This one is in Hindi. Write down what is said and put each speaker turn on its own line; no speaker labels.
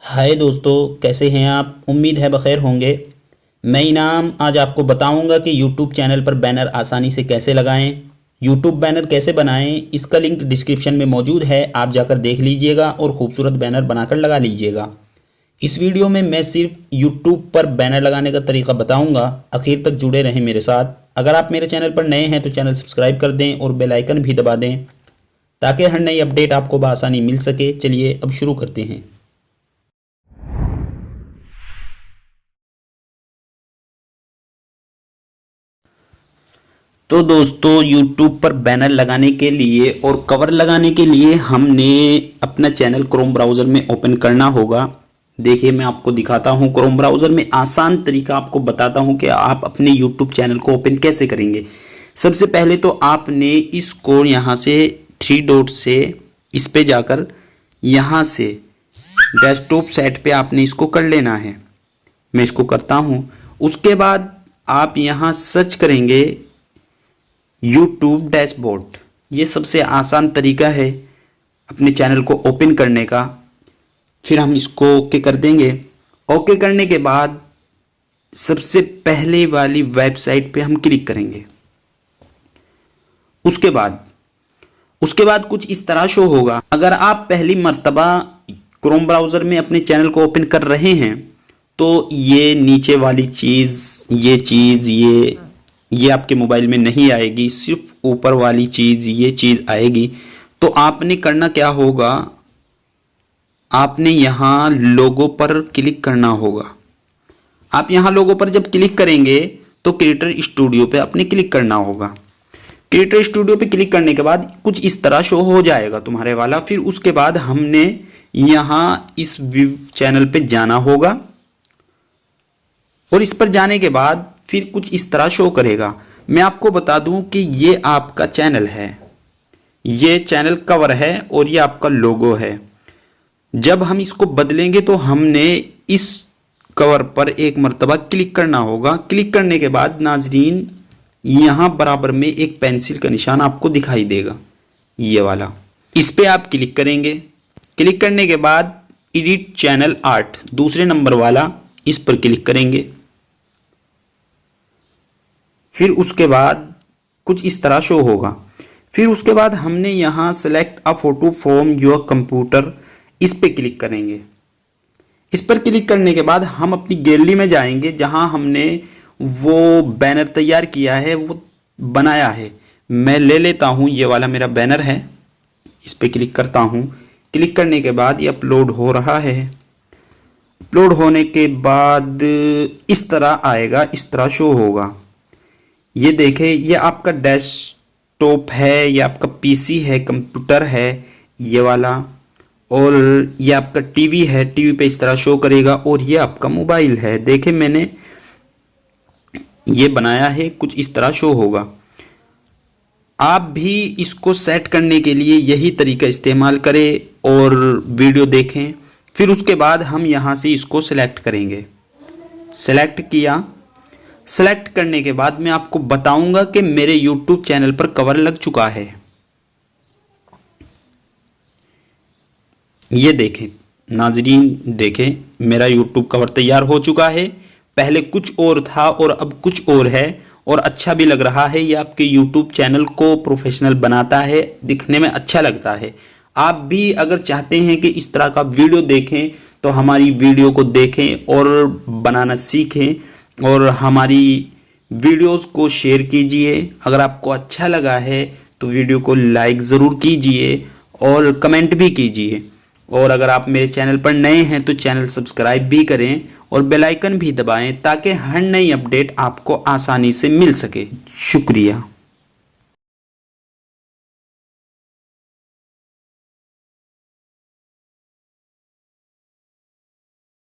हाय दोस्तों, कैसे हैं आप। उम्मीद है बखैर होंगे। मैं इनाम आज आपको बताऊंगा कि YouTube चैनल पर बैनर आसानी से कैसे लगाएं, YouTube बैनर कैसे बनाएं। इसका लिंक डिस्क्रिप्शन में मौजूद है, आप जाकर देख लीजिएगा और खूबसूरत बैनर बनाकर लगा लीजिएगा। इस वीडियो में मैं सिर्फ YouTube पर बैनर लगाने का तरीका बताऊंगा। आखिर तक जुड़े रहें मेरे साथ। अगर आप मेरे चैनल पर नए हैं तो चैनल सब्सक्राइब कर दें और बेल आइकन भी दबा दें ताकि हर नई अपडेट आपको बआसानी मिल सके। चलिए अब शुरू करते हैं। तो दोस्तों, YouTube पर बैनर लगाने के लिए और कवर लगाने के लिए हमने अपना चैनल क्रोम ब्राउज़र में ओपन करना होगा। देखिए, मैं आपको दिखाता हूँ। क्रोम ब्राउज़र में आसान तरीका आपको बताता हूँ कि आप अपने YouTube चैनल को ओपन कैसे करेंगे। सबसे पहले तो आपने इसको यहाँ से थ्री डॉट से इस पे जाकर यहाँ से डेस्कटॉप सेट पे आपने इसको कर लेना है। मैं इसको करता हूँ। उसके बाद आप यहाँ सर्च करेंगे YouTube डैशबोर्ड। ये सबसे आसान तरीका है अपने चैनल को ओपन करने का। फिर हम इसको ओके कर देंगे। ओके करने के बाद सबसे पहले वाली वेबसाइट पे हम क्लिक करेंगे। उसके बाद कुछ इस तरह शो होगा। अगर आप पहली मर्तबा क्रोम ब्राउज़र में अपने चैनल को ओपन कर रहे हैं तो ये नीचे वाली चीज़ ये आपके मोबाइल में नहीं आएगी, सिर्फ ऊपर वाली चीज़ ये चीज़ आएगी। तो आपने करना क्या होगा, आपने यहाँ लोगो पर क्लिक करना होगा। आप यहाँ लोगो पर जब क्लिक करेंगे तो क्रिएटर स्टूडियो पे आपने क्लिक करना होगा। क्रिएटर स्टूडियो पे क्लिक करने के बाद कुछ इस तरह शो हो जाएगा तुम्हारे वाला। फिर उसके बाद हमने यहाँ इस चैनल पे जाना होगा और इस पर जाने के बाद फिर कुछ इस तरह शो करेगा। मैं आपको बता दूं कि ये आपका चैनल है, ये चैनल कवर है और ये आपका लोगो है। जब हम इसको बदलेंगे तो हमने इस कवर पर एक मर्तबा क्लिक करना होगा। क्लिक करने के बाद नाजरीन यहाँ बराबर में एक पेंसिल का निशान आपको दिखाई देगा, ये वाला। इस पे आप क्लिक करेंगे। क्लिक करने के बाद एडिट चैनल आर्ट दूसरे नंबर वाला, इस पर क्लिक करेंगे। फिर उसके बाद कुछ इस तरह शो होगा। फिर उसके बाद हमने यहाँ select a photo from your computer, इस पे क्लिक करेंगे। इस पर क्लिक करने के बाद हम अपनी गैलरी में जाएंगे जहाँ हमने वो बैनर तैयार किया है, वो बनाया है। मैं ले लेता हूँ, ये वाला मेरा बैनर है। इस पे क्लिक करता हूँ। क्लिक करने के बाद ये अपलोड हो रहा है। अपलोड होने के बाद इस तरह आएगा, इस तरह शो होगा। ये देखें, ये आपका डेस्कटॉप है, ये आपका पीसी है, कंप्यूटर है ये वाला, और ये आपका टीवी है। टीवी पे इस तरह शो करेगा। और ये आपका मोबाइल है। देखें, मैंने ये बनाया है, कुछ इस तरह शो होगा। आप भी इसको सेट करने के लिए यही तरीका इस्तेमाल करें और वीडियो देखें। फिर उसके बाद हम यहाँ से इसको सिलेक्ट करेंगे। सेलेक्ट किया। सेलेक्ट करने के बाद मैं आपको बताऊंगा कि मेरे YouTube चैनल पर कवर लग चुका है। ये देखें नाजरीन, देखें मेरा YouTube कवर तैयार हो चुका है। पहले कुछ और था और अब कुछ और है, और अच्छा भी लग रहा है। ये आपके YouTube चैनल को प्रोफेशनल बनाता है, दिखने में अच्छा लगता है। आप भी अगर चाहते हैं कि इस तरह का वीडियो देखें तो हमारी वीडियो को देखें और बनाना सीखें और हमारी वीडियोस को शेयर कीजिए। अगर आपको अच्छा लगा है तो वीडियो को लाइक ज़रूर कीजिए और कमेंट भी कीजिए। और अगर आप मेरे चैनल पर नए हैं तो चैनल सब्सक्राइब भी करें और बेल आइकन भी दबाएं ताकि हर नई अपडेट आपको आसानी से मिल सके। शुक्रिया।